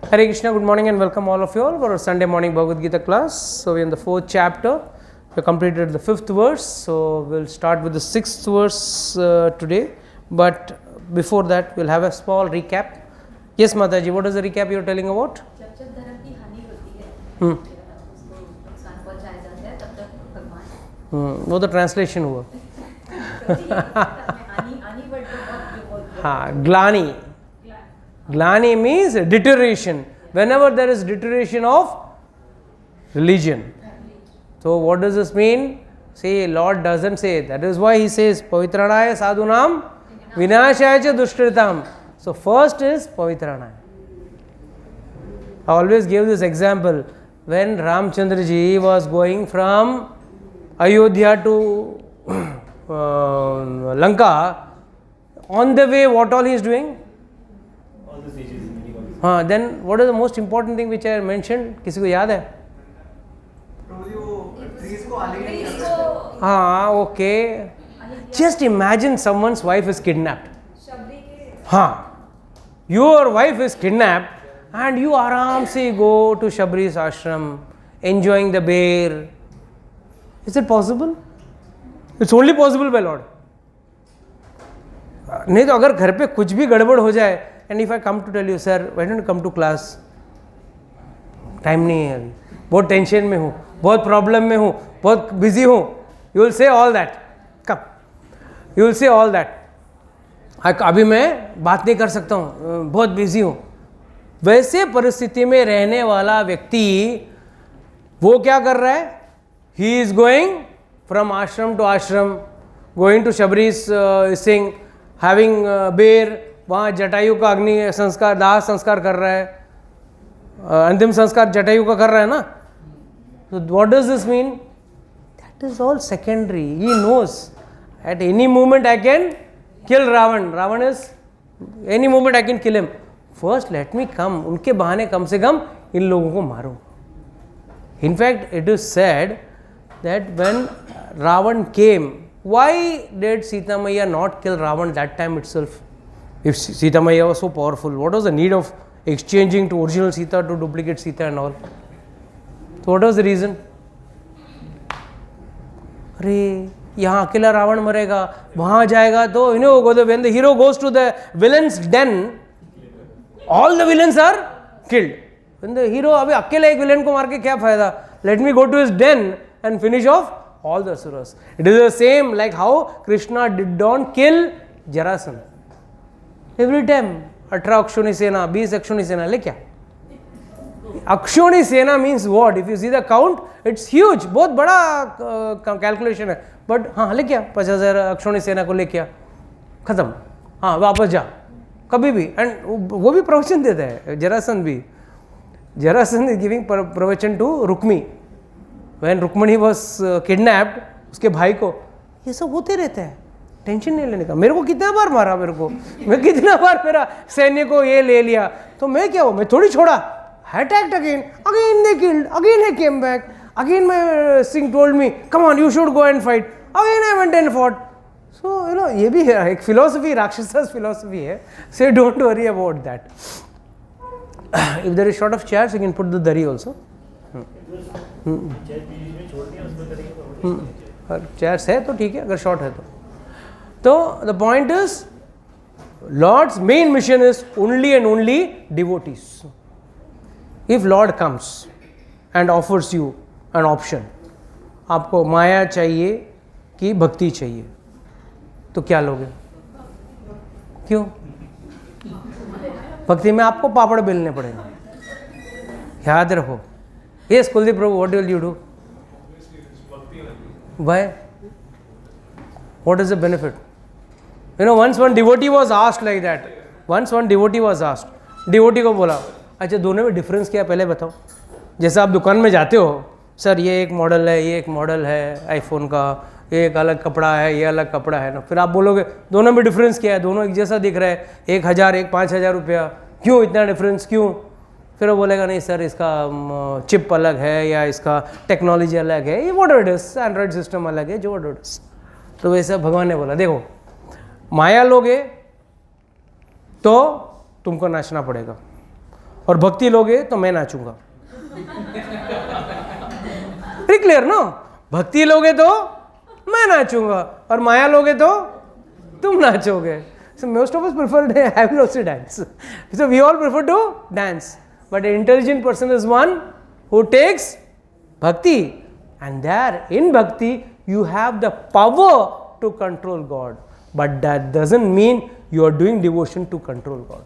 Hare Krishna, good morning and welcome all of you all for our Sunday morning Bhagavad Gita class. So we are in the 4th chapter. We completed the 5th verse. So we'll start with the 6th verse today. But before that, we'll have a small recap. Yes, Mataji, what is the recap you are telling about? जब धर्म की हानि होती है, उसको नुकसान पहुंचाया जाता है, तब तक भगवान। वो तो ट्रांसलेशन हुआ। हाँ, ग्लानी. Glani means deterioration. Whenever there is deterioration of religion. So what does this mean? See, Lord doesn't say it. That is why he says, Pavitranaya sadhunam vinashaya cha dushkritam. So first is Pavitranaya. I always give this example. When Ramchandra ji was going from Ayodhya to Lanka, on the way what all he is doing? Then what is the most important thing which I mentioned? किसी को याद है? हाँ, okay. Just imagine someone's wife is kidnapped. हाँ, your wife is kidnapped and you आराम से go to Shabri's ashram, enjoying the bear. Is it possible? It's only possible by Lord. नहीं तो अगर घर पे कुछ भी गड़बड़ हो जाए, and if I come to tell you, sir, why don't you come to class? Time नहीं है अभी, बहुत टेंशन में हूँ, बहुत प्रॉब्लम में हूँ, बहुत बिजी हूँ. You will say all that. Come. You will say all that. अभी मैं बात नहीं कर सकता हूँ, बहुत बिजी हूँ. वैसे परिस्थिति में रहने वाला व्यक्ति वो क्या कर रहा है? He is going from ashram to ashram, going to Shabri's sing, having bear. वहाँ जटायु का अग्नि संस्कार, दाह संस्कार कर रहा है, अंतिम संस्कार जटायु का कर रहा है ना. So what does this mean? That is all secondary. He knows at any moment I can kill Ravan. Ravan is any moment I can kill him. First let me come. उनके बहाने कम से कम इन लोगों को मारूं. In fact, it is said that when Ravan came, why did Sita Maiya not kill Ravan that time itself? If Sita Maiya was so powerful, what was the need of exchanging to original Sita to duplicate Sita and all? So what was the reason? अरे यहाँ अकेला रावण मरेगा, वहाँ जाएगा तो when the hero goes to the villain's den, all the villains are killed. When the hero अभी अकेला एक villain को मार के क्या फायदा? Let me go to his den and finish off all the asuras. It is the same like how Krishna did not kill Jarasandha. Every time 18 अक्षोणी सेना, 20 अक्षोणी सेना, ले क्या? अक्षोणी सेना means what? If you see the count, it's huge. बहुत बड़ा calculation है. But हाँ, ले क्या? 50,000 अक्षोणी सेना को ले क्या? खत्म. हाँ, वापस जा. कभी भी. And वो भी प्रवचन देता है. जरासंध भी. Jarasandha is giving प्रवचन to Rukmi. When Rukmani was kidnapped, उसके भाई को ये सब होते रहते हैं. टेंशन नहीं लेने का. मेरे को कितना बार मारा, मेरे को मैं कितना बार मेरा सैन्य को ये ले लिया, तो मैं क्या हूँ, मैं थोड़ी छोड़ा. Attacked again they killed, again I came back, again my Singh told me come on you should go and fight, again I went and fought. So ये भी है एक philosophy, राक्षसा's philosophy है. So don't worry about that. If there is short of chairs you can put the dari also. Chairs है तो ठीक है, अगर शॉर्ट है तो. So the point is, Lord's main mission is only and only devotees. If Lord comes and offers you an option, आपको माया चाहिए कि भक्ति चाहिए, तो क्या लोगे? क्यों? भक्ति में आपको पापड़ बेलने पड़ेंगे. याद रखो. Yes, Kuldeep Prabhu, what will you do? Why? What is the benefit? Once one devotee was asked like that. Devotee को बोला, अच्छा दोनों में डिफरेंस क्या है पहले बताओ. जैसे आप दुकान में जाते हो, सर ये एक मॉडल है, ये एक मॉडल है आईफोन का, ये एक अलग कपड़ा है, ये अलग कपड़ा है ना. फिर आप बोलोगे दोनों में डिफरेंस क्या है, दोनों एक जैसा दिख रहा है, 1,000 एक 5,000 रुपया, क्यों इतना डिफरेंस क्यों? फिर वो बोलेगा नहीं सर इसका चिप अलग है या इसका टेक्नोलॉजी अलग है, ये what it is, Android system अलग है, जो व्हाट इट इज. तो वैसे भगवान ने बोला देखो माया लोगे तो तुमको नाचना पड़ेगा, और भक्ति लोगे तो मैं नाचूंगा. Pretty clear, no? भक्ति लोगे तो मैं नाचूंगा और माया लोगे तो तुम नाचोगे. So most of us prefer, I will also dance. So we all prefer to dance. But an intelligent person is one who takes bhakti. And there in bhakti you have the power to control God. But that doesn't mean you are doing devotion to control God.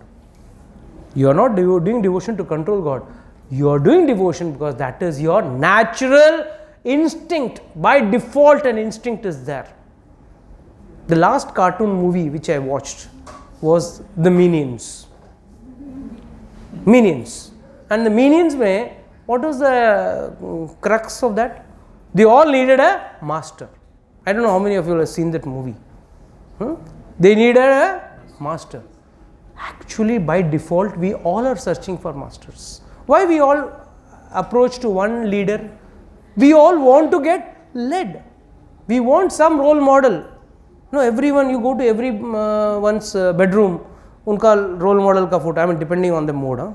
You are not doing devotion to control God. You are doing devotion because that is your natural instinct. By default an instinct is there. The last cartoon movie which I watched was the Minions. Minions. And the Minions mein, what was the crux of that? They all needed a master. I don't know how many of you have seen that movie. They needed a master. Actually, by default, we all are searching for masters. Why we all approach to one leader? We all want to get led. We want some role model. No, everyone, you go to everyone's bedroom, unka role model ka photo. I mean, depending on the mode.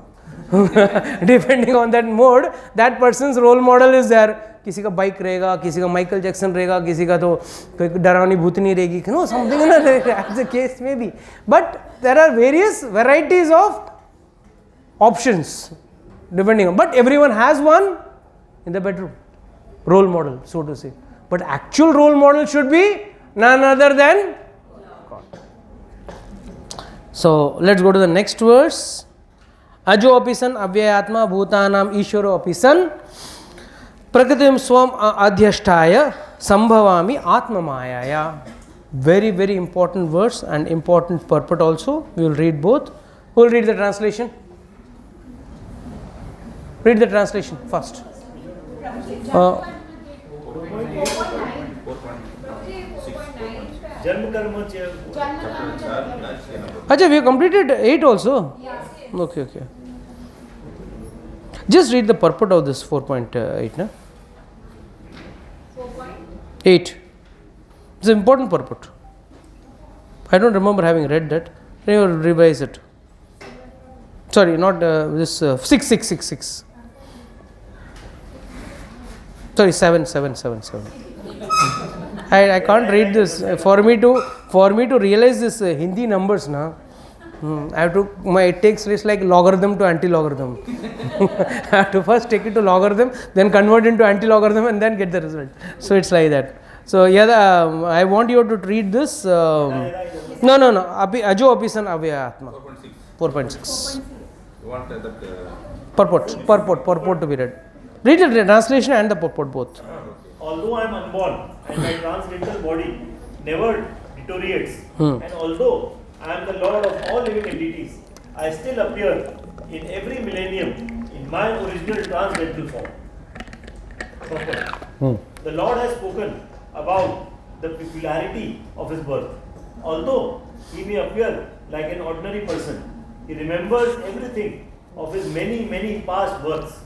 Depending on that mode, that person's role model is there. किसी का bike रहेगा, किसी का Michael Jackson रहेगा, किसी का तो कोई डरावनी भूतनी रहेगी, no, something as the case may be. But there are various varieties of options depending on. But everyone has one in the bedroom, role model, so to say. But actual role model should be none other than God. So let's go to the next verse. Ajo apisan avyayatma bhutanam ishwaro apisan prakritim swam adhyashtaya sambhavami atmamayaya. Very, very important verse and important purport also. We will read both. Who will read the translation? Read the translation first. Acha, we have completed 8 also. Okay. Just read the purport of this 4.8. Na? 8. It's an important purport. I don't remember having read that. Can you revise it? Sorry, not this 6. Sorry, 7. I can't read this. For me to realize this Hindi numbers, na, I have to. It takes it's like logarithm to anti-logarithm. I have to first take it to logarithm, then convert into anti-logarithm, and then get the result. So it's like that. So I want you to read this. No. Ajo apisan avyayatma. 4.6. You want that Purport to be read. Read the translation and the purport both. Although I am unborn and my transcendental body never deteriorates, and although I am the Lord of all living entities, I still appear in every millennium in my original transcendental form. The Lord has spoken about the peculiarity of his birth. Although he may appear like an ordinary person, he remembers everything of his many past births,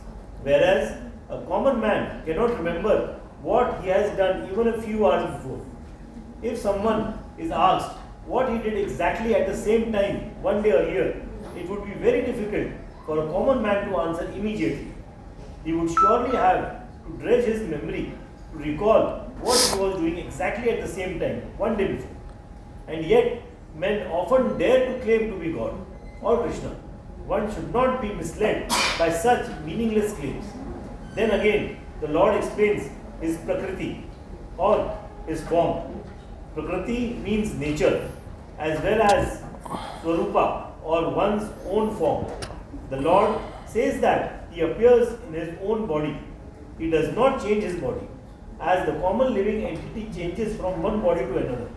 whereas a common man cannot remember what he has done even a few hours before. If someone is asked what he did exactly at the same time one day earlier, it would be very difficult for a common man to answer immediately. He would surely have to dredge his memory to recall what he was doing exactly at the same time one day before. And yet, men often dare to claim to be God or Krishna. One should not be misled by such meaningless claims. Then again, the Lord explains his Prakriti or his form. Prakriti means nature as well as Swarupa or one's own form. The Lord says that he appears in his own body. He does not change his body, as the common living entity changes from one body to another.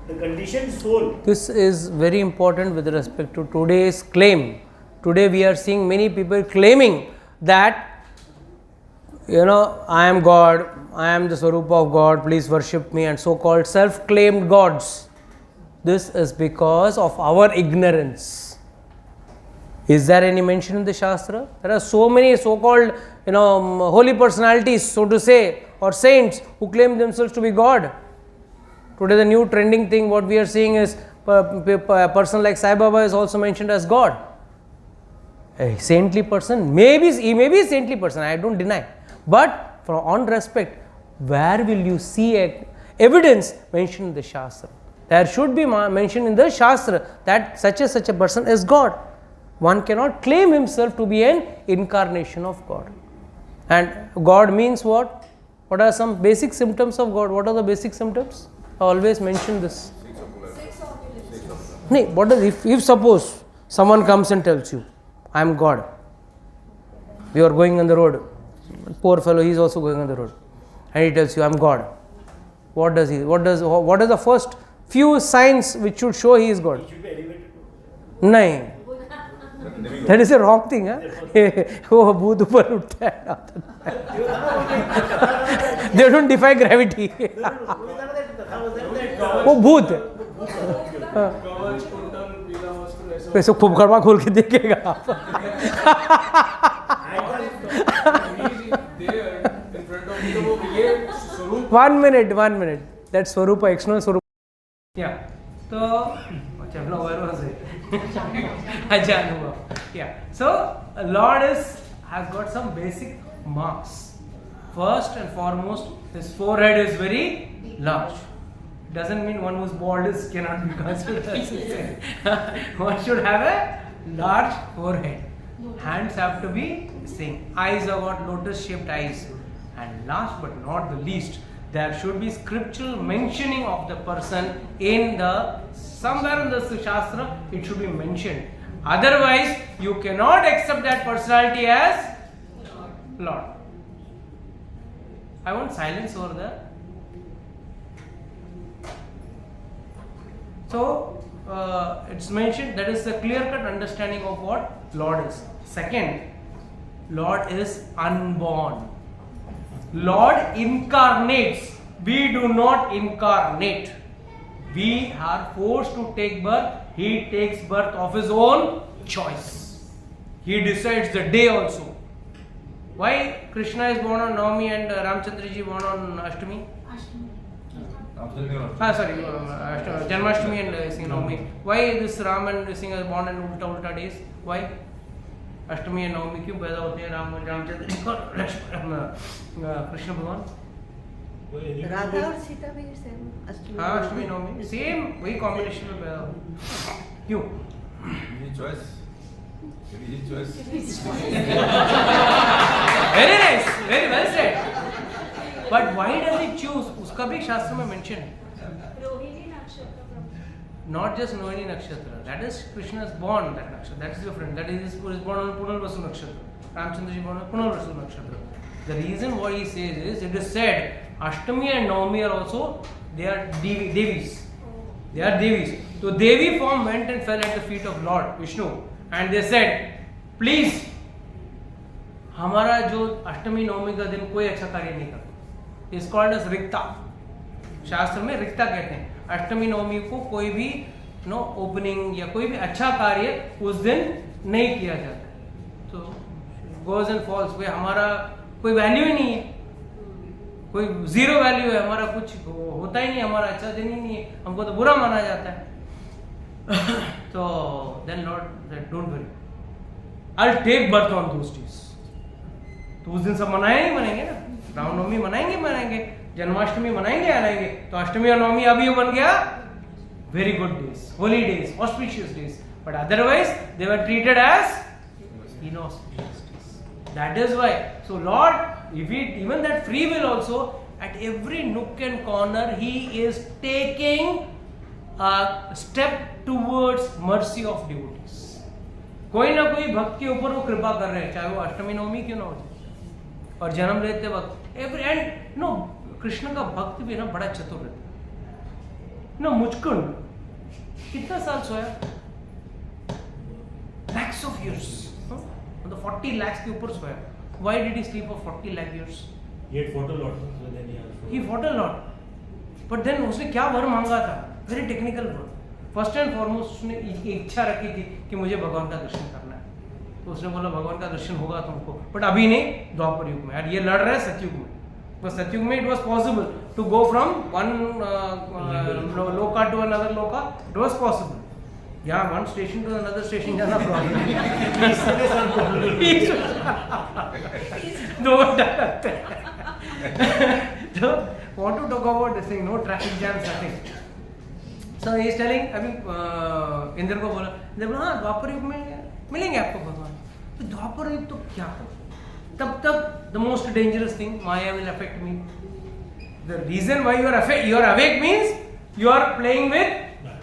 The conditioned soul. This is very important with respect to today's claim. Today we are seeing many people claiming that, I am God, I am the Swarupa of God, please worship me, and so-called self-claimed gods. This is because of our ignorance. Is there any mention in the Shastra? There are so many so-called, holy personalities, so to say, or saints who claim themselves to be God. Today the new trending thing, what we are seeing is a person like Sai Baba is also mentioned as God. a saintly person, maybe he may be a saintly person, I don't deny. But from on respect, where will you see a evidence mentioned in the Shastra? There should be mentioned in the Shastra that such a person is God. One cannot claim himself to be an incarnation of God. And God means what? What are some basic symptoms of God? What are the basic symptoms? I always mention this. No, what is, if suppose someone comes and tells you, I am God. You are going on the road. Poor fellow, he is also going on the road. And he tells you, I am God. What does he? What are the first few signs which should show he is God? He should be elevated. No. That is a wrong thing. Oh, bhoot upar uthta hai. They don't defy gravity. Oh, bhoot. वैसे खूब गड़बा खोल के देखेगा आप. One minute. That Swarupa, external Swarupa. Yeah. So, yeah. So, Lord has got some basic marks. First and foremost, his forehead is very large. Doesn't mean one who's bald cannot be considered as a saint. One should have a large forehead. Hands have to be same. Eyes have got lotus-shaped eyes. And last but not the least, there should be scriptural mentioning of the person in the somewhere in the Shastra. It should be mentioned. Otherwise, you cannot accept that personality as Lord. I want silence over there. So, it's mentioned that is the clear-cut understanding of what Lord is. Second, Lord is unborn. Lord incarnates. We do not incarnate. We are forced to take birth. He takes birth of his own choice. He decides the day also. Why Krishna is born on Navami and Ramchandra ji born on Ashtami? Janmashtami and Navami. Why this Ram and Singh are born on ulta days? Why? अष्टमी या नवमी क्यों पैदा होते हैं रामचंद्र जी और कृष्ण भगवान? राधा और सीता भी same अष्टमी. हाँ, अष्टमी नवमी सेम वही कॉम्बिनेशन में पैदा हुए. क्यों? Very nice, very well said. But why does he choose? उसका भी शास्त्र में मेंशन है. Not just Rohini Nakshatra. That is Krishna is born that Nakshatra. That is different. That is born on Punarvasu Nakshatra. Ramchandra ji born on Punarvasu Nakshatra. The reason what he says is, it is said Ashtami and Navami are also, they are Devis. They are Devis. So Devi form went and fell at the feet of Lord Vishnu. And they said, please, हमारा जो अष्टमी नवमी का दिन कोई अच्छा कार्य नहीं करता. Is called as रिक्ता. शास्त्र में रिक्ता कहते हैं. अष्टमी नवमी को कोई भी ओपनिंग या कोई भी अच्छा कार्य उस दिन नहीं किया जाता. तो गोज एंड फॉल्स, कोई हमारा कोई वैल्यू ही नहीं है, कोई जीरो वैल्यू है, हमारा कुछ होता ही नहीं, हमारा अच्छा दिन ही नहीं है, हमको तो बुरा माना जाता है. तो then Lord said don't worry, I will take birth on those days. तो उस दिन सब मनाएंगे ना, रामनवमी मनाएंगे, जन्माष्टमी मनाएंगे. तो अष्टमी और नवमी अभी बन गया very good days, holy days, auspicious days. But otherwise they were treated as inauspicious days. That is why. So Lord, if we, even that free will also, at every nook and corner, He is taking a step towards mercy of devotees. कोई ना कोई भक्त के ऊपर वो कृपा कर रहे हैं, चाहे वो अष्टमी नवमी क्यों ना हो जाए. और जन्म लेते वक्त एंड नो, कृष्ण का भक्त भी ना बड़ा चतुर रहता है. मुचकुंद कितना साल सोया? lakhs of years. मतलब 40 lakhs के ऊपर सोया. Why did he sleep for 40 lakh years? He had fought a lot. So then he fought a lot. But then उसने क्या वर मांगा था? Very technical were. First and foremost उसने इच्छा रखी थी कि मुझे भगवान का दर्शन करना है. तो उसने बोला भगवान का दर्शन होगा तुमको, बट अभी नहीं, द्वापर युग में. और ये लड़ रहे हैं सतयुग में. बस सतयुग में it was possible to go from one loka to another loka. It was possible. Yeah, one station to another station is not a problem. No, so, want to talk about this thing, no traffic jams, nothing. So he is telling, अभी इंद्र को बोला, इंद्र बोला हाँ द्वापर युग में मिलेंगे आपको भगवान. तो द्वापर युग तो क्या हो? तब तक the most dangerous thing, Maya will affect me. The reason why you are awake means you are playing with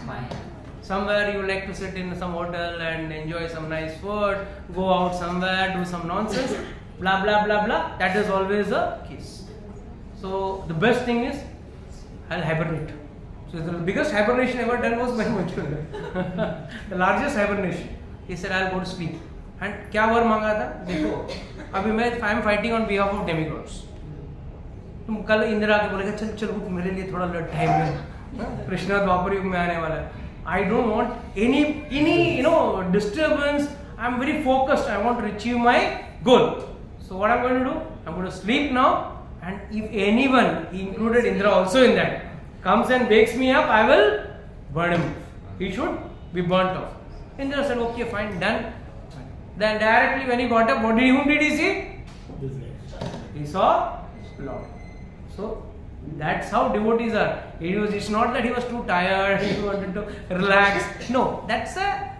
Maya. Somewhere you like to sit in some hotel and enjoy some nice food, go out somewhere, do some nonsense, blah blah blah blah. That is always a case. So the best thing is I'll hibernate. So the biggest hibernation ever done was by Manchunda. The largest hibernation. He said I'll go to sleep. And क्या वर मांगा था? देखो अभी मैं I am fighting on behalf of demigods. तुम कल इंदिरा के बोलेगा चल चल मेरे लिए थोड़ा टाइम है. कृष्णा द्वापर युग में आने वाला है. I don't want any disturbance. I'm very focused. I want to achieve my goal. So what I'm going to do? I'm going to sleep now. And if anyone, he included Indra also in that, comes and wakes me up, I will burn him. He should be burnt off. Indra said, okay, fine, done. Then directly when he got up, whom did he see? He saw Lord. So that's how devotees are. It's not that he was too tired, he wanted to relax. No, that's a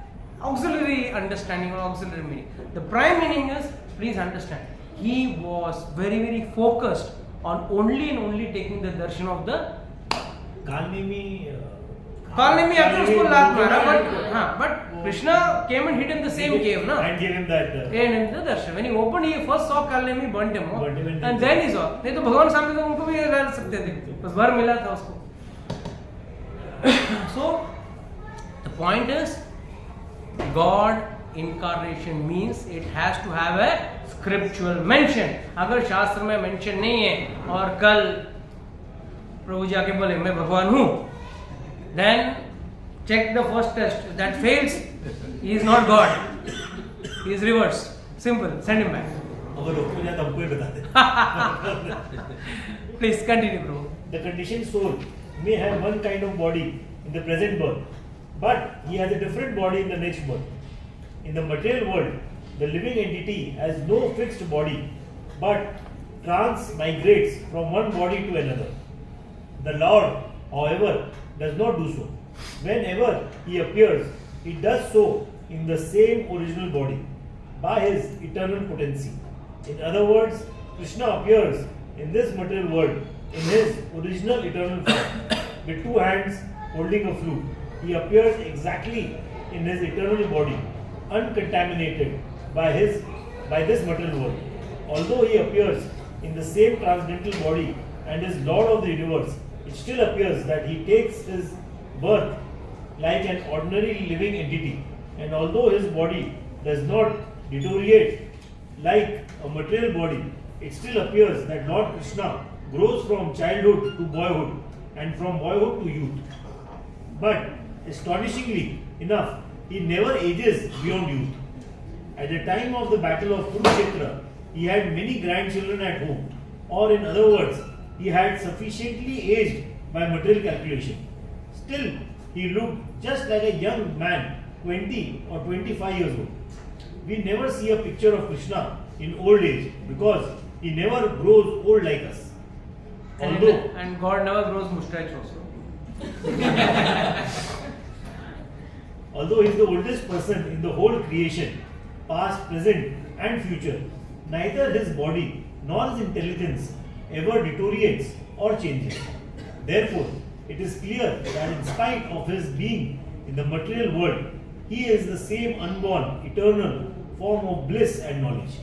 auxiliary understanding or auxiliary meaning. The prime meaning is, please understand, he was very, very focused on only and only taking the darshan of the Kalnemi after उसको लात मारा, but Krishna came and hid in the same cave, na? And gave him that. And the darshan. When he opened, he first saw Kalnemi, burnt him, and then he saw. नहीं तो भगवान सामने तो उनको भी डाल सकते थे. बस भर मिला था उसको. So the point is, God incarnation means it has to have a scriptural mention. अगर शास्त्र में mention नहीं है और कल प्रभु जी आके बोले मैं भगवान हूँ, then check the first test. If that fails, he is not God. He is reverse. Simple. Send him back. Please continue, Prabhu. The conditioned soul may have one kind of body in the present birth, but he has a different body in the next birth. In the material world, the living entity has no fixed body, but transmigrates from one body to another. The Lord, however, does not do so. Whenever he appears, he does so in the same original body, by his eternal potency. In other words, Krishna appears in this material world in his original eternal form, with two hands holding a flute. He appears exactly in his eternal body, uncontaminated by this material world. Although he appears in the same transcendental body and is Lord of the universe, it still appears that he takes his birth like an ordinary living entity, and although his body does not deteriorate like a material body, it still appears that Lord Krishna grows from childhood to boyhood and from boyhood to youth. But astonishingly enough, he never ages beyond youth. At the time of the battle of Kurukshetra, he had many grandchildren at home, or in other words, he had sufficiently aged by material calculation. Still, he looked just like a young man, 20 or 25 years old. We never see a picture of Krishna in old age because he never grows old like us. And God never grows mustache also. Although he is the oldest person in the whole creation, past, present, and future, neither his body nor his intelligence ever deteriorates or changes. Therefore, it is clear that in spite of his being in the material world, he is the same unborn, eternal form of bliss and knowledge,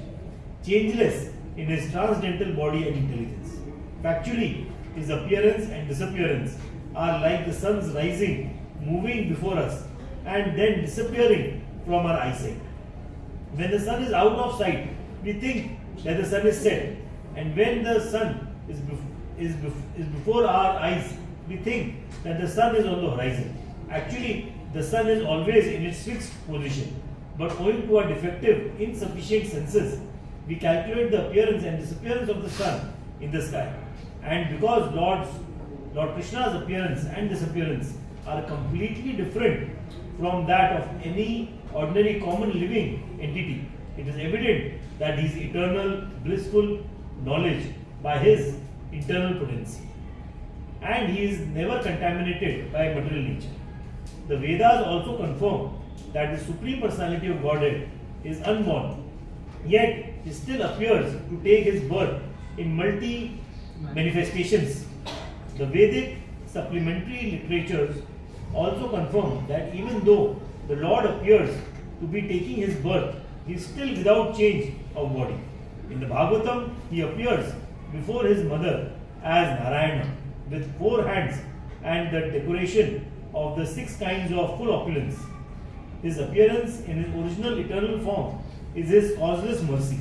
changeless in his transcendental body and intelligence. Factually, his appearance and disappearance are like the sun's rising, moving before us, and then disappearing from our eyesight. When the sun is out of sight, we think that the sun is set, and when the sun is before our eyes, we think that the sun is on the horizon. Actually, the sun is always in its fixed position, but owing to our defective, insufficient senses, we calculate the appearance and disappearance of the sun in the sky. And because Lord Krishna's appearance and disappearance are completely different from that of any ordinary common living entity, it is evident that he is eternal, blissful knowledge by his internal potency. And he is never contaminated by material nature. The Vedas also confirm that the Supreme Personality of Godhead is unborn, yet he still appears to take his birth in multi manifestations. The Vedic supplementary literatures also confirm that even though the Lord appears to be taking his birth, he is still without change of body. In the Bhagavatam, he appears before his mother as Narayana with 4 hands and the decoration of the 6 kinds of full opulence. His appearance in his original eternal form is his causeless mercy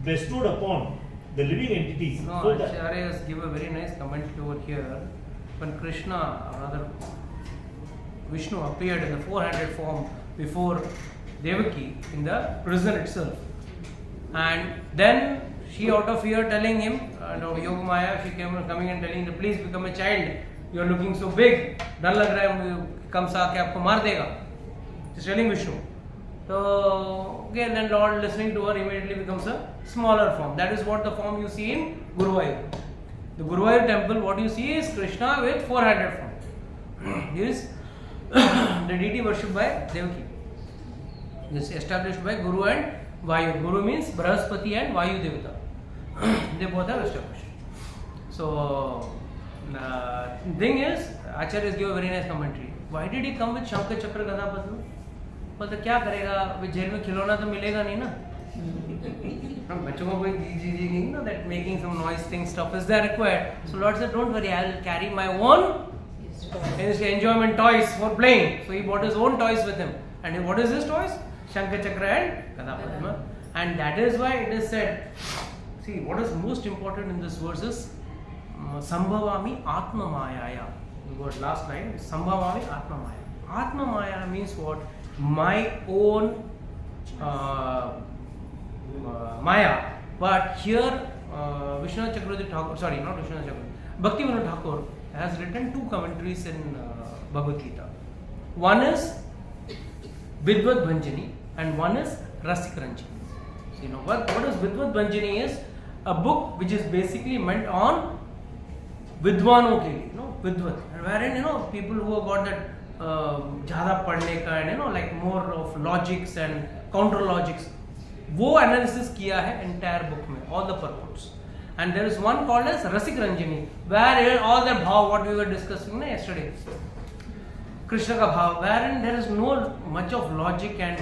bestowed upon the living entities. No, So that Acharyas give a very nice comment over here. When Krishna, or rather Vishnu, appeared in the 400 form before Devaki in the prison itself, and then she, out of fear, telling him, Yogamaya, she came coming and telling him, please become a child. You are looking so big. डर लग रहा है, कम सा आके आपको मार देगा. She's telling Vishnu. So again, then Lord, listening to her, immediately becomes a smaller form. That is what the form you see in Guruvayur. The Guruvayur temple, what you see is Krishna with 400 form. This is the deity worshipped by Devaki. This is established by Guru and Vayu. Guru means Brahaspati and Vayu Devata. They both are established. So, thing is, Acharyas give a very nice commentary. Why did he come with Shankar Chakra Gada Padma? मतलब क्या करेगा, अभी jail में खिलौना तो मिलेगा नहीं ना. बच्चों को कोई नहीं ना, that making some noise thing stuff is there required. So Lord said, don't worry, I'll carry my own enjoyment toys for playing. So he bought his own toys with him. And what is his toys? Shankar Chakra and Gada Padma. And that is why it is said, see, what is most important in this verse is Sambhavami Atma Mayaya. The word last line is Sambhavami Atma Maya. Atma Maya means what? My own Maya. But here Vishwanath Chakravarti Thakur, sorry, not Vishwanath Chakravarti, Bhaktivinoda Thakur has written 2 commentaries in Bhagavad Gita. One is Vidvat Bhanjani and one is Rasik Ranjani. So, you know what is Vidvat Bhanjani is? A book which is basically meant on Vidwanon ke liye, Vidvat, and wherein people who have got that ज़्यादा पढ़ने का and like more of logics and counter logics, वो analysis किया है entire book में, all the purports. And there is one called as Rasik Ranjani, where all the bhav, what we were discussing yesterday, Krishna का भाव, wherein there is no much of logic and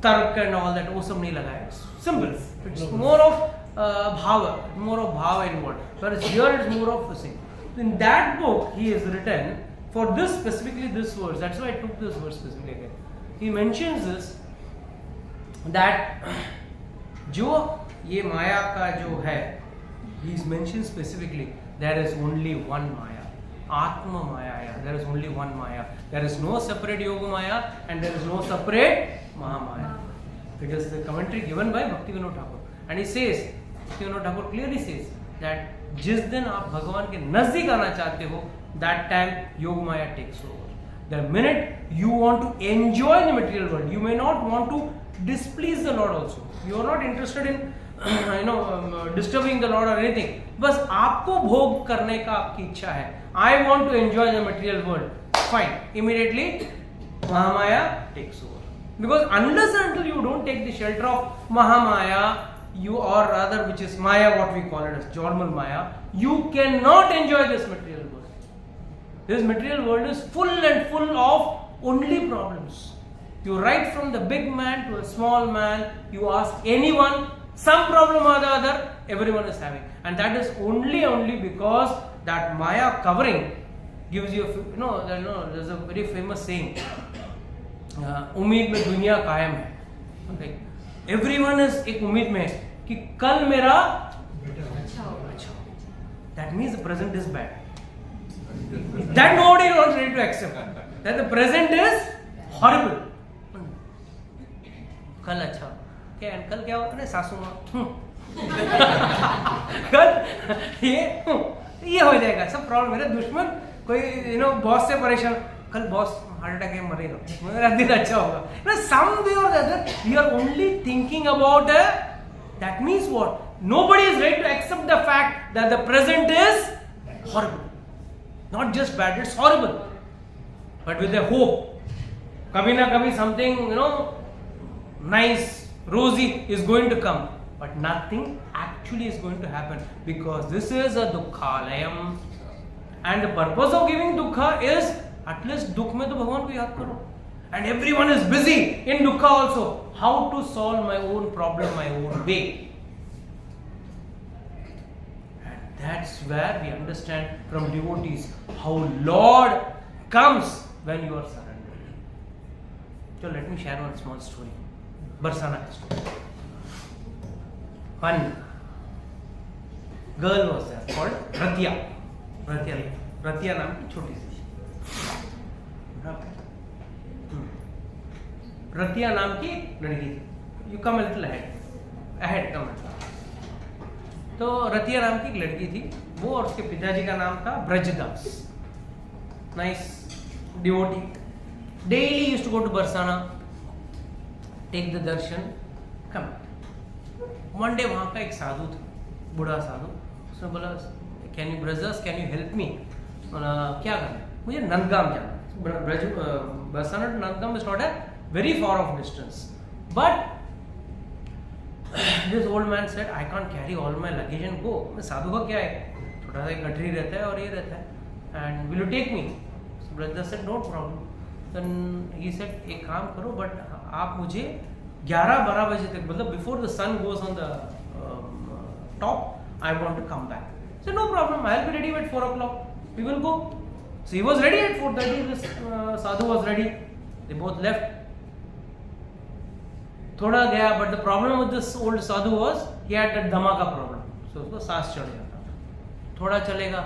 tark and all that, वो सब नहीं लगा है. Simple. It's more of bhava involved. Whereas here it's more of the same. In that book, he has written for this specifically this verse. That's why I took this verse specifically again. He mentions this that जो ये माया का जो है, he mentions specifically there is only one Maya, Atma Maya. There is only one Maya. There is no separate Yoga Maya and there is no separate Mahamaya. It is the commentary given by Bhaktivinoda Thakur, and he says, Bhaktivinoda Thakur clearly says that जिस दिन आप भगवान के नजदीक आना चाहते हो, that time Yoga Maya takes over. The minute you want to enjoy the material world, you may not want to displease the Lord also. You are not interested in disturbing the Lord or anything. बस आपको भोग करने का आपकी इच्छा है. I want to enjoy the material world. Fine. Immediately Mahamaya takes over. Because unless and until you don't take the shelter of Mahamaya, you, or rather which is Maya, what we call it as normal Maya, you cannot enjoy this material world. This material world is full and full of only problems. You right from the big man to a small man, you ask anyone, some problem or the other, everyone is having. And that is only because that Maya covering gives you, there's a very famous saying, उम्मीद में दुनिया कायम है. Okay. Everyone is एक उम्मीद में है कि कल मेरा अच्छा हो. That means the present is bad. That nobody wants ready to accept. That the present is horrible. कल अच्छा क्या, कल क्या होगा? अरे सासू माँ कल ये हो जाएगा. सब प्रॉब्लम. मेरे दुश्मन कोई बॉस से परेशान, कल बॉस हार्ट अटैक में मरेगा, मेरा दिन अच्छा होगा. Some way or the other, we are only thinking about that means what? Nobody is ready to accept the fact that the present is horrible. Not just bad, it's horrible. But with a hope. Kabhi na kabhi something, nice, rosy is going to come. But nothing actually is going to happen. Because this is a dukkhalayam. And the purpose of giving dukkha is, at least dukh mein to Bhagwan ko yaad karo. And everyone is busy in dukkha also. How to solve my own problem, my own way. And that's where we understand from devotees how Lord comes when you are surrendered. So let me share one small story. Barsana story. One girl was there called Ratya. Ratya नाम की छोटी सी. रतिया नाम की लड़की थी. You come a little ahead come. तो रतिया नाम की एक लड़की थी. वो और उसके पिताजी का नाम था ब्रजदास. Nice devotee. Daily used to go to Barsana, take the darshan, come. One day वहाँ का एक साधु था, बूढ़ा साधु. उसने बोला, can you brothers, can you help me? क्या करना? मुझे नंदगाम जाना. Barsana to Nandgam is not a very far off distance. But this old man said, I can't carry all my luggage and go. साधु का क्या है? छोटा सा एक गठरी रहता है और ये रहता है. And will you take me? So brother said, no problem. Then he said, एक काम करो, but आप मुझे 11-12 बजे तक, मतलब before the sun goes on the top, I want to come back. So no problem, I'll be ready at 4 o'clock. We will go. So he was ready at 4:30. This sadhu was ready. They both left. थोड़ा गया, but the problem with this old sadhu was he had a dama का problem. So उसको सांस चढ़ जाता. थोड़ा चलेगा,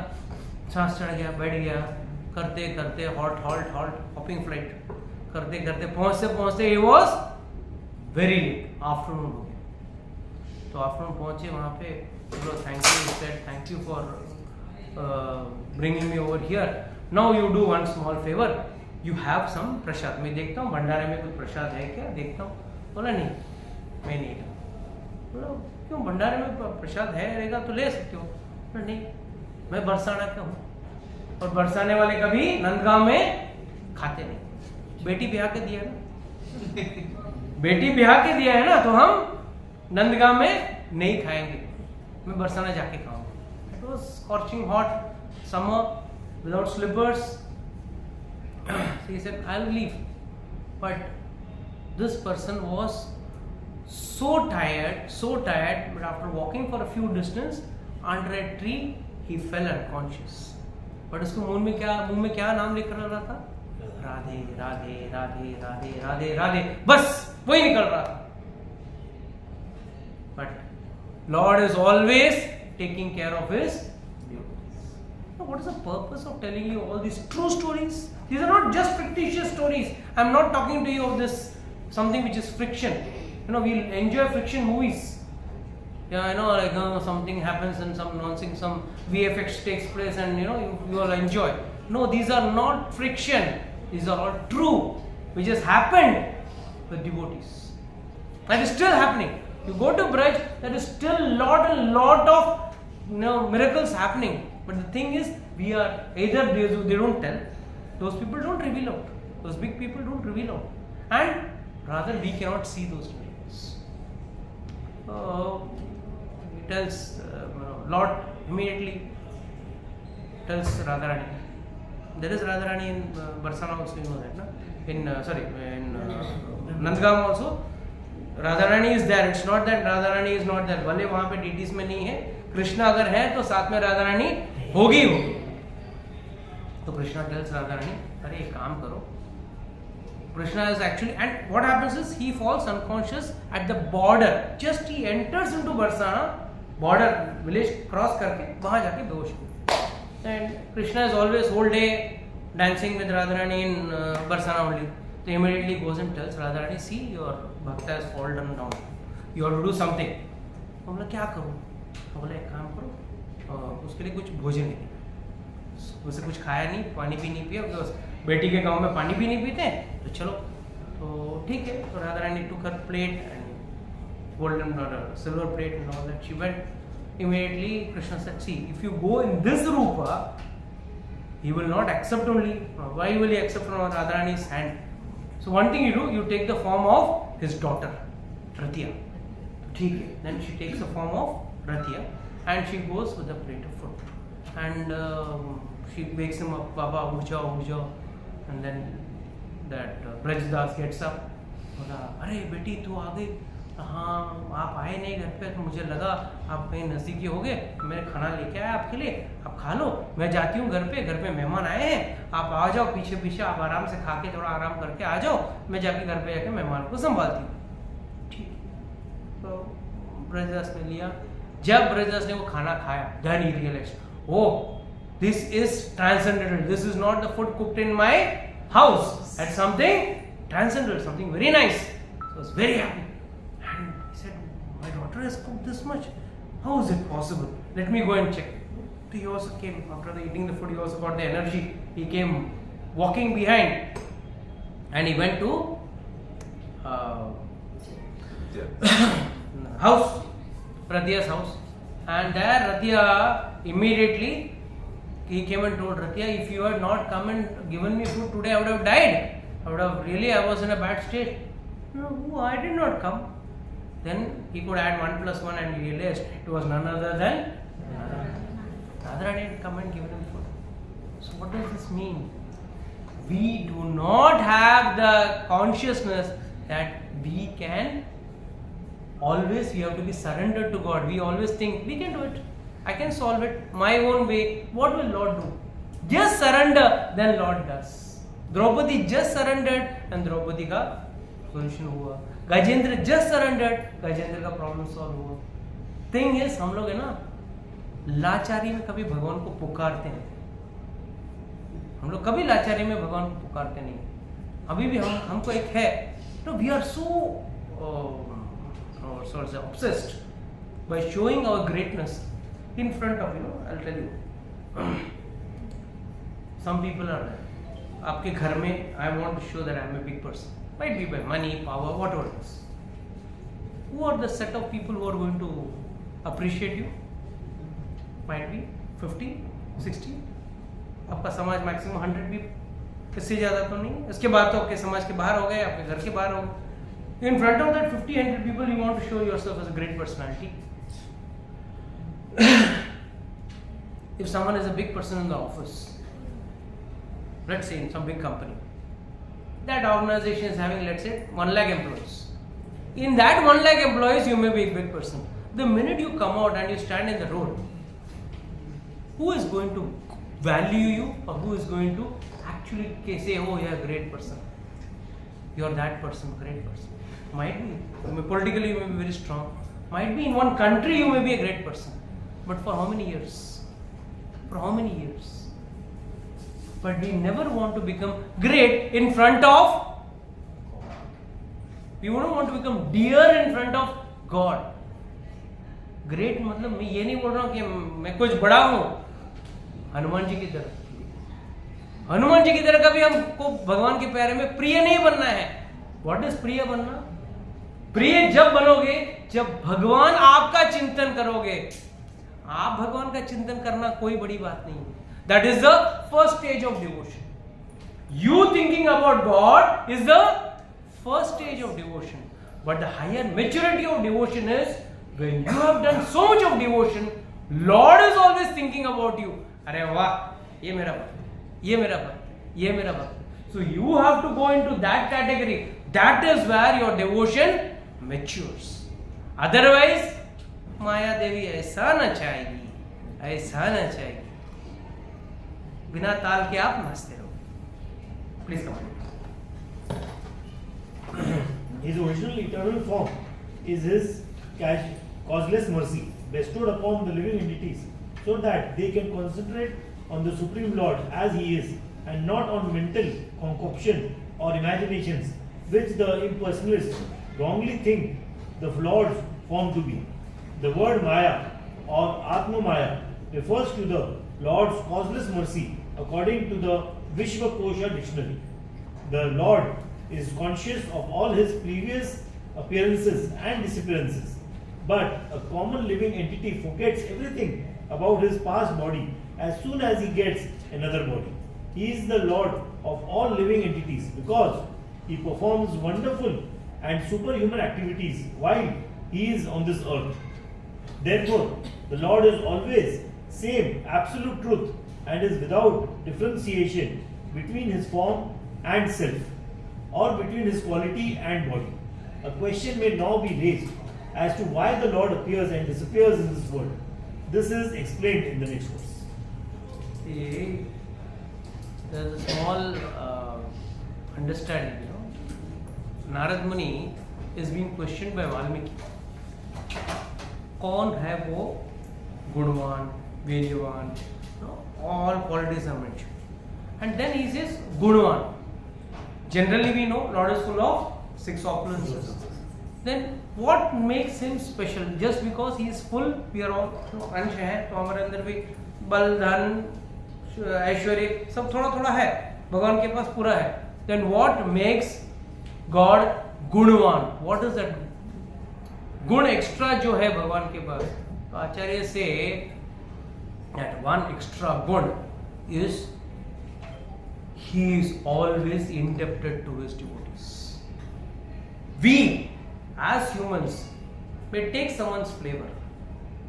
सांस चढ़ गया, बैठ गया, करते करते halt, hopping flight, करते करते पहुँचते he was very late. Afternoon हो गया. तो afternoon पहुँचे वहाँ पे. चलो thank you, he said thank you for bringing me over here. Now you do one small favor. You have some prasad. मैं देखता हूँ भंडारे में कोई प्रसाद है क्या, देखता हूँ. बोला नहीं, मैं नहीं. बोला क्यों, भंडारे में प्रसाद है रहेगा तो ले सकते हो. बोला नहीं, मैं बरसाना का हूँ और बरसाने वाले कभी नंदगांव में खाते नहीं. बेटी ब्याह के दिया ना, बेटी ब्याह के दिया है ना, तो हम नंदगांव में नहीं खाएंगे. मैं बरसाना जाके खाऊंगा. It was scorching hot summer without slippers. So he said, I'll leave. But this person was so tired, but after walking for a few distance under a tree, he fell unconscious. But उसको मुंह में क्या नाम लिख रहा था? राधे राधे राधे राधे राधे राधे, बस वही निकल रहा था. But Lord is always taking care of His devotees. Now, what is the purpose of telling you all these true stories? These are not just fictitious stories. I am not talking to you of this something which is friction. We enjoy friction movies. Like something happens and some nonsense, some VFX takes place, and you all enjoy. No, these are not friction. These are all true, which has happened with devotees. That is still happening. You go to Braj, there is still a lot of miracles happening. But the thing is, we are either they don't tell, those people don't reveal out, those big people don't reveal out, and rather we cannot see those miracles. He tells Lord immediately tells Radharani. There is Radharani in Barsana also, you know that, no? In Nandgaon also. Radharani is there. It's not that Radharani is not there. भले वहाँ पे deities में नहीं है. कृष्णा अगर है तो साथ में राधारानी होगी. तो Krishna tells Radharani, अरे एक काम करो. Krishna is actually, and what happens is he falls unconscious at the border. Just he enters into Barsana, border village cross करके वहाँ जाके बेहोश हो. And Krishna is always whole day dancing with Radharani in Barsana only. So immediately goes and tells Radharani, see, your bhakta has fallen down. You have to do something. तो बोला क्या करूँ? तो बोला एक काम करो, उसके लिए कुछ भोजन नहीं, उसे कुछ खाया नहीं, पानी भी नहीं पिया, बेटी के गांव में पानी भी नहीं पीते तो चलो, तो ठीक है. तो Radha Rani took her plate and golden or silver plate and all that. She went. Immediately Krishna said, see, if you go in this rupa, he will not accept only. Why will he accept from Radharani's hand? So one thing you do, you take the form of his daughter, Rathiya. Then she takes the form of Rathiya and she goes with a plate of food. And she wakes him up, Baba, uja, uja. And then that Brajdas gets up. अरे बेटी तू आ गई. हाँ आप आए नहीं घर पे तो मुझे लगा आप कहीं नज़दीकी हो गए, मैं खाना लेके आया आपके लिए, आप खा लो, मैं जाती हूँ घर पे मेहमान आए हैं, आप आ जाओ पीछे पीछे, आप आराम से खा के थोड़ा आराम करके आ जाओ, मैं जाके घर पे जाके मेहमान को संभालती हूँ. ठीक. तो ब्रजदास ने लिया. जब ब्रजदास ने वो खाना खाया, then he realized, oh, this is transcendental, this is not the food cooked in my house, that's something transcendental, something very nice. So I was very happy. My daughter has cooked this much. How is it possible? Let me go and check. So he also came after eating the food. He also got the energy. He came walking behind, and he went to house, Rathiya's house, and there Rathiya immediately he came and told Rathiya, if you had not come and given me food today, I would have died. I was in a bad state. No, I did not come. Then he could add 1 plus 1 and he realized it was none other than Radharani had come and given him food. So what does this mean? We do not have the consciousness that we can always, we have to be surrendered to God. We always think we can do it. I can solve it my own way. What will Lord do? Just surrender, then Lord does. Draupadi just surrendered and Draupadi ka solution हुआ. Gajendra just surrendered, Gajendra का problem solve हुआ. Thing is हम लोग है ना लाचारी में कभी भगवान को पुकारते हैं. हम लोग कभी लाचारी में भगवान को पुकारते नहीं. अभी भी हमको एक है तो we are so obsessed by showing our greatness in front of I'll tell you. Some people are आपके घर में I want to show that I am a big person. Might be by money, power, whatever it is. Who are the set of people who are going to appreciate you? Might be 50, 60. आपका समाज maximum 100 भी, इससे ज़्यादा तो नहीं. इसके बाद तो आपके समाज के बाहर हो गए, आपके घर के बाहर हो गए. In front of that 50, 100 people, you want to show yourself as a great personality. If someone is a big person in the office, let's say in some big company, that organization is having, let's say, 1 lakh employees. In that 1 lakh employees, you may be a big person. The minute you come out and you stand in the road, who is going to value you or who is going to actually say, oh, you're a great person. You're that person, great person. Might be, politically you may be very strong. Might be in one country you may be a great person. But for how many years? For how many years? But we never want to become great in front of, we don't want to become dear in front of God. Great मतलब मैं ये नहीं बोल रहा हूँ कि मैं कुछ बड़ा हूँ. हनुमान जी की तरह, हनुमान जी की तरह कभी हमको भगवान के प्यारे में प्रिय नहीं बनना है. What is प्रिय बनना? प्रिय जब बनोगे जब भगवान आपका चिंतन करोगे. आप भगवान का चिंतन करना कोई बड़ी बात नहीं है. That is the first stage of devotion. You thinking about God is the first stage of devotion. But the higher maturity of devotion is when you have done so much of devotion, Lord is always thinking about you. अरे वाह, ये मेरा भक्त, ये मेरा भक्त, ये मेरा भक्त. So you have to go into that category. That is where your devotion matures. Otherwise, माया देवी ऐसा नचाएगी, ऐसा नचाएगी. बिना ताल के आप नाचते रहो. Please come on. His original eternal form is his causeless mercy bestowed upon the living entities so that they can concentrate on the Supreme Lord as he is and not on mental concoction or imaginations which the impersonalists wrongly think the Lord's form to be. The word Maya or Atma Maya refers to the Lord's causeless mercy according to the Vishwakosha dictionary. The Lord is conscious of all his previous appearances and disappearances, but a common living entity forgets everything about his past body as soon as he gets another body. He is the Lord of all living entities because he performs wonderful and superhuman activities while he is on this earth. Therefore, the Lord is always same absolute truth and is without differentiation between his form and self, or between his quality and body. A question may now be raised as to why the Lord appears and disappears in this world. This is explained in the next verse. See, there's a small understanding, Narad Muni is being questioned by Valmiki. कौन है वो गुणवान, वीर्यवान, all qualities are mentioned. And then he says Gunwan. Generally we know Lord is full of 6 opulences. Then what makes him special? Just because he is full, we are all अंश हैं, तो हमारे अंदर भी बल, धन, ऐश्वर्य सब थोड़ा थोड़ा है, भगवान के पास पूरा है. Then what makes God गुणवान? What is that? गुण एक्स्ट्रा जो है भगवान के पास, तो आचार्य से that one extra gun is he is always indebted to his devotees. We as humans may take someone's flavor,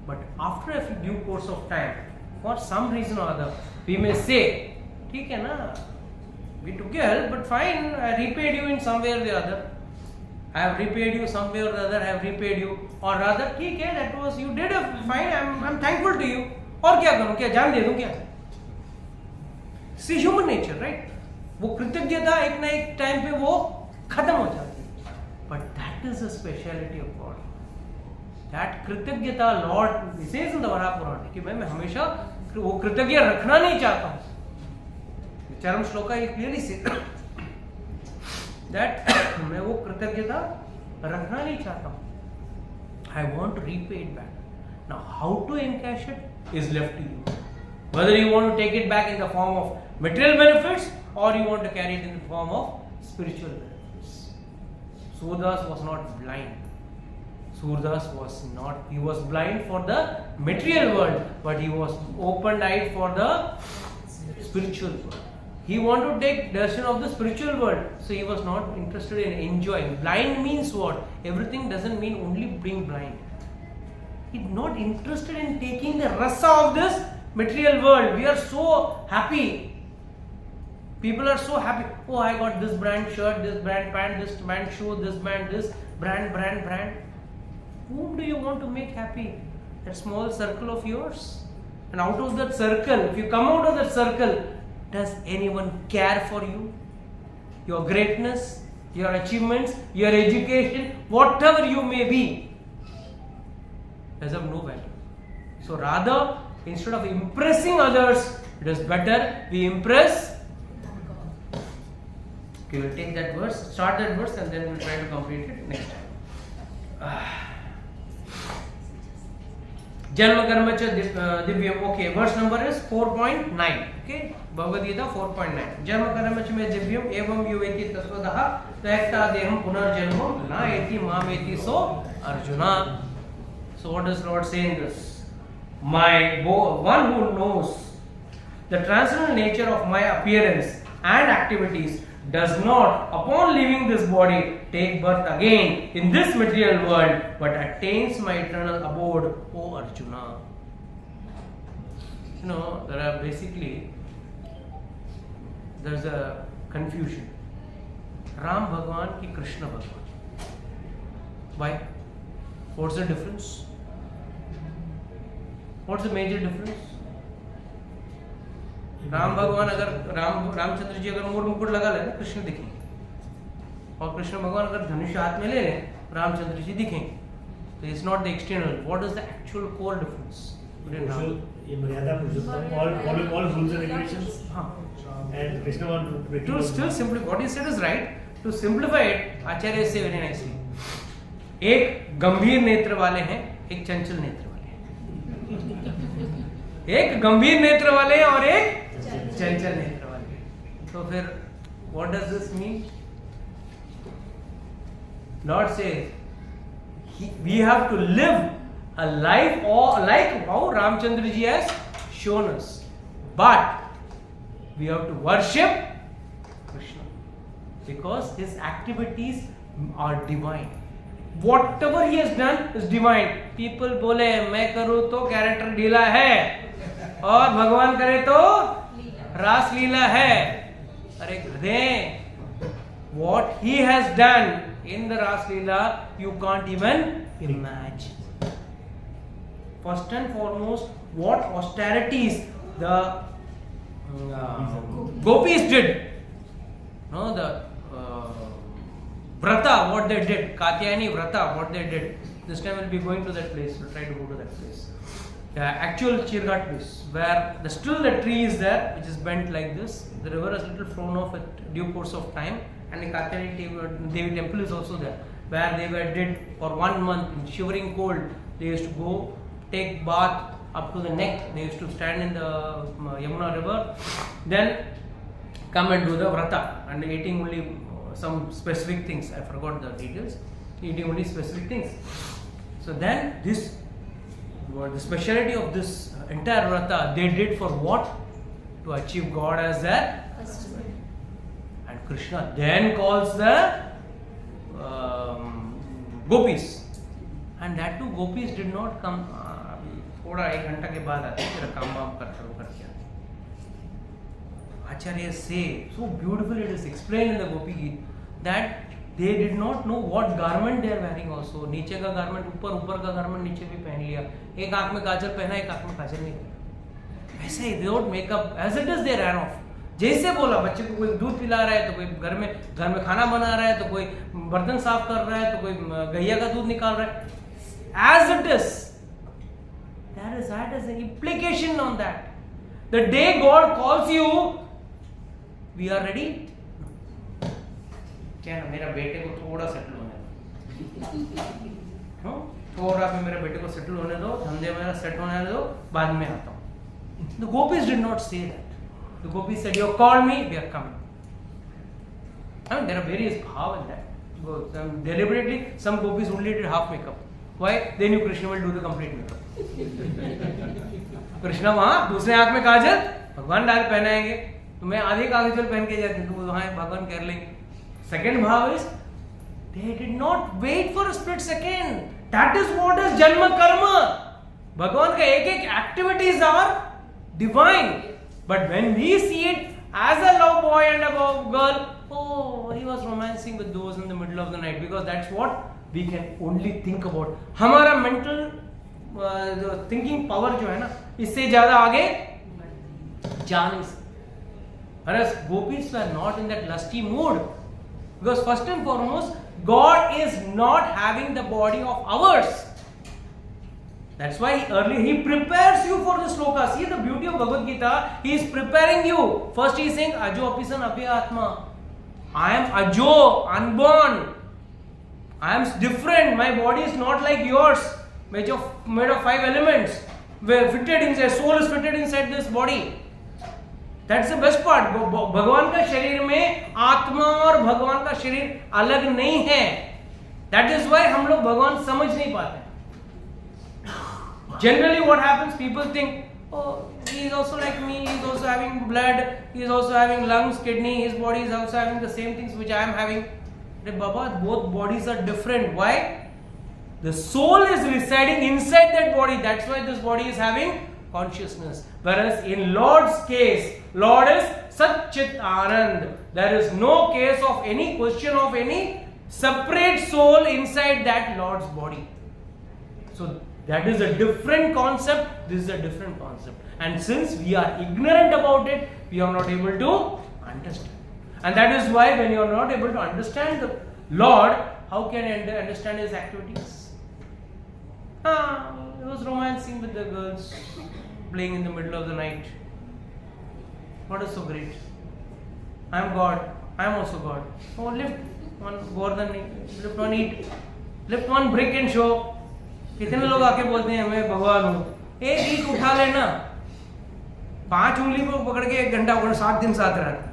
but after a due course of time, for some reason or other, we may say, ठीक है ना, we took your help, but fine, I repaid you in some way or the other. I have repaid you some way or the other. I have repaid you, or rather, ठीक है, that was you did a fine. I'm thankful to you. और क्या करूं, क्या जान दे दूं क्या? See, human nature, right? वो कृतज्ञता एक ना एक टाइम पे वो खत्म हो जाती है. But that is the speciality of God. That कृतज्ञता Lord says in the Varaha पुराण कि मैं हमेशा वो कृतज्ञ रखना नहीं चाहता हूँ. चरम श्लोका ये clearly says that मैं वो कृतज्ञता रखना नहीं चाहता हूँ. I want to repay it back. Now, how to encash it is left to you. Whether you want to take it back in the form of material benefits or you want to carry it in the form of spiritual benefits. Surdas was not blind. Surdas was not, he was blind for the material world, but he was open-eyed for the spiritual world. He wanted to take darshan of the spiritual world, so he was not interested in enjoying. Blind means what? Everything doesn't mean only being blind. He's not interested in taking the rasa of this material world. We are so happy. People are so happy. Oh, I got this brand shirt, this brand pant, this brand shoe, this brand, this brand. Whom do you want to make happy? That small circle of yours? And out of that circle, if you come out of that circle, does anyone care for you? Your greatness, your achievements, your education, whatever you may be, is of no value. So rather, instead of impressing others, it is better we impress. Okay, we'll take that verse, start that verse, and then we'll try to complete it next time. Janma karma cha divyam. Okay, verse number is 4.9. Okay, Bhagavad Gita 4.9. Janma karma cha me divyam evam yuveti tasvadaha taekta deham punarjanmam na eti mameti so Arjuna. So what does Lord say in this? One who knows the transcendental nature of my appearance and activities does not, upon leaving this body, take birth again in this material world, but attains my eternal abode, O Arjuna. There's a confusion. Ram Bhagwan ki Krishna Bhagwan. Why? What's the difference? What's the major difference? Ram भगवान अगर रामचंद्र जी अगर मोर मुकुट लगा ले कृष्ण दिखेंगे, और कृष्ण भगवान अगर धनुष हाथ में ले लें रामचंद्र जी दिखेंगे. So it's not the external. What is the actual core difference? All rules and regulations. And Krishna want to still simplify. What he said is right. To simplify it, Acharya say very nicely. एक गंभीर नेत्र वाले हैं, एक चंचल नेत्र वाले हैं. एक गंभीर नेत्र वाले हैं और एक चंचल नेत्र वाले. तो फिर what does this mean? Lord says we have to live a life or like how Ramchandra ji has shown us, but we have to worship Krishna because his activities are divine. Whatever he has done is divine. People बोले मैं करूँ तो character ढीला है और भगवान करे तो रास लीला है. अरे गधे, what he has done in the Ras Leela you can't even imagine. First and foremost, what austerities the gopis did. No, the Vrata, what they did, Katyayani Vrata, what they did. This time we'll be going to that place. We'll try to go to that place. The actual Chirghat place, where still the tree is there, which is bent like this. The river is little flown off at due course of time, and the Katyayani Devi temple is also there, where they were did for 1 month in shivering cold. They used to go take bath up to the neck. They used to stand in the Yamuna river, then come and do the Vrata, and eating only some specific things. I forgot the details. Eating only specific things. So then this, the speciality of this entire Vrata, they did for what? To achieve God as their husband. And Krishna then calls the gopis. And that too, gopis did not come. थोड़ा 1 घंटा के बाद आते तेरा काम वाम करके Acharya say so beautifully, it is explained in the Gopi Geet that they did not know what garment they are wearing also. नीचे का garment ऊपर, ऊपर का garment नीचे भी पहन लिया. एक आंख में काजल पहना, एक आंख में काजल नहीं पहना. ऐसे ही they don't make up as it is, they ran off. जैसे बोला, बच्चे को कोई दूध पिला रहा है तो कोई घर में खाना बना रहा है तो कोई बर्तन साफ कर रहा है तो कोई गैया का दूध निकाल रहा है. As it is, that is an implication on that. The day God calls you, we are ready. क्या ना, मेरा बेटे को थोड़ा सेटल होने दो, थोड़ा भी मेरे बेटे को सेटल होने दो, धंधे मेरा सेट होने दो, बाद में आता हूँ. The gopis did not say that. The gopis said, "You called me, we are coming." I mean, there are various bhav in that. Deliberately, some gopis only did half makeup. Why? They knew Krishna will do the complete makeup. Krishna वहां दूसरे आंख में काजल भगवान डाल पहनाएंगे, तो मैं आधे काजल पहन के जाती हूँ, तो वहां भगवान कर लेंगे. Second bhav is they did not wait for a split second. That is what is janma karma. भगवान का एक activities are divine, but when we see it as a love boy and a love girl, oh, he was romancing with those in the middle of the night, because that's what we can only think about. हमारा mental thinking power जो है ना, इससे ज्यादा आगे जा नहीं सकते. Whereas gopis were not in that lusty mood, because first and foremost, God is not having the body of ours. That's why he prepares you for the sloka. See the beauty of Bhagavad Gita. He is preparing you. First he is saying, Ajo apisan abhya atma. I am Ajo, unborn. I am different. My body is not like yours, made of 5 elements. Fitted inside. Soul is fitted inside this body. That's the best part. भगवान का शरीर में आत्मा और भगवान का शरीर अलग नहीं है. That is why हम लोग भगवान समझ नहीं पाते. Generally what happens, people think, oh, he is also like me, he is also having blood, he is also having lungs, kidney, his body is also having the same things which I am having. But Baba, both bodies are different. Why? The soul is residing inside that body. That's why this body is having consciousness. Whereas in Lord's case, Lord is Sat Chit Anand. There is no case of any question of any separate soul inside that Lord's body. So that is a different concept. This is a different concept. And since we are ignorant about it, we are not able to understand. And that is why when you are not able to understand the Lord, how can you understand His activities? He was romancing with the girls, playing in the middle of the night. What is so great? I am God. I am also God. Oh, lift one Gordon, lift one eat, lift one brick and show. कितने लोग आके बोलते हैं मैं भगवान हूँ. एक ईट उठा लेना, 5 उंगली को पकड़ के 1 घंटा 7 दिन साथ रहना.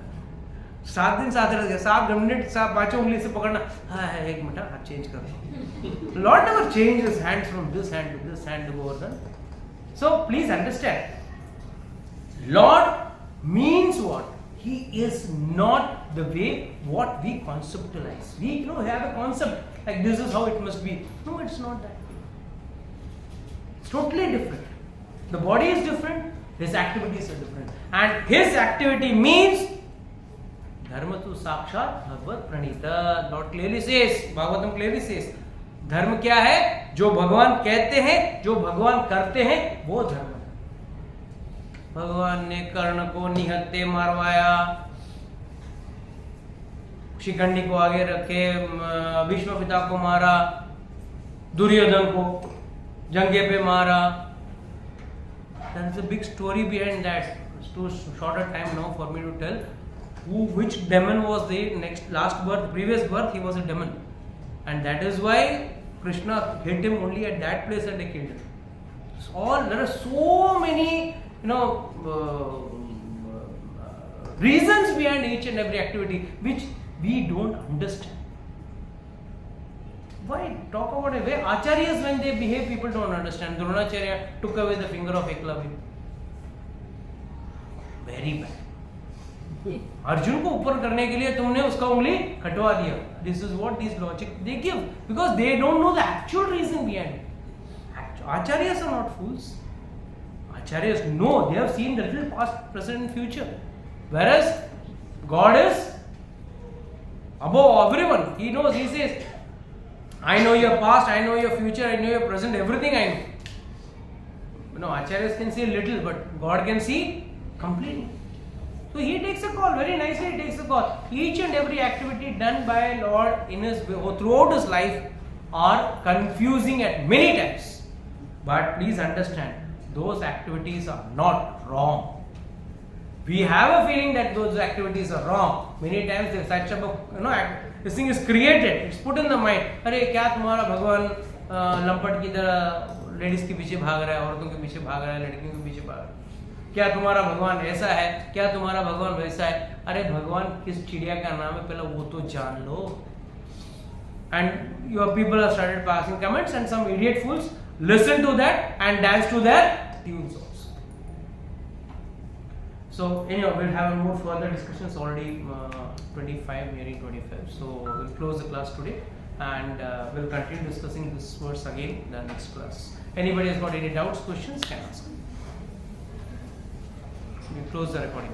7 दिन साथ रह गया, 7 मिनट 5 उंगली से पकड़ना, हाँ 1 मिनट हाथ चेंज करो. Lord never changed his hands from this hand to this hand to Govardhan. So please understand, Lord means what? He is not the way what we conceptualize. We have a concept like this is how it must be. No, it's not that. It's totally different. The body is different, his activities are different. And his activity means Dharma tu sakshat bhagavad pranita. Lord clearly says, Bhagavatam clearly says, धर्म क्या है? जो भगवान कहते हैं, जो भगवान करते हैं, वो धर्म है. भगवान ने कर्ण को निहत्ते मारवाया, शिखंडी को आगे रखे, भीष्म पिता को मारा, दुर्योधन को जंगे पे मारा. There is a big story behind that. It's too short a time now for me to tell. Which demon was the last birth, previous birth he was a demon, and that is why Krishna hit him only at that place and they killed him. There are so many reasons behind each and every activity which we don't understand. Why talk about it? Where acharyas, when they behave, people don't understand. Dronacharya took away the finger of Eklavya. Very bad. Arjun को ऊपर करने के लिए तुमने उसका उंगली कटवा दिया. This is what these logic they give, because they don't know the actual reason behind it. Acharyas are not fools. Acharyas know, they have seen the little past, present and future. Whereas God is above everyone. He knows, he says, I know your past, I know your future, I know your present, everything I know. Acharyas can see little, but God can see completely. So he takes a call, very nicely he takes a call. Each and every activity done by Lord in his throughout his life are confusing at many times. But please understand, those activities are not wrong. We have a feeling that those activities are wrong. Many times there's such a this thing is created, it's put in the mind. अरे क्या तुम्हारा भगवान लंपट की तरह ladies के पीछे भाग रहा है, औरतों के पीछे भाग रहा है, लड़कियों के पीछे भाग रहा है? क्या तुम्हारा भगवान ऐसा है, क्या तुम्हारा भगवान वैसा है? अरे भगवान किस चिड़िया का नाम है पहले वो तो जान लो. And your people have started passing comments, and some idiot fools listen to that and dance to their tunes also. So anyhow, we'll have more further discussions. Already 25, nearing 25. So we'll close the class today, and we'll continue discussing this verse again in the next class. Anybody has got any doubts, questions, can ask. We close the recording.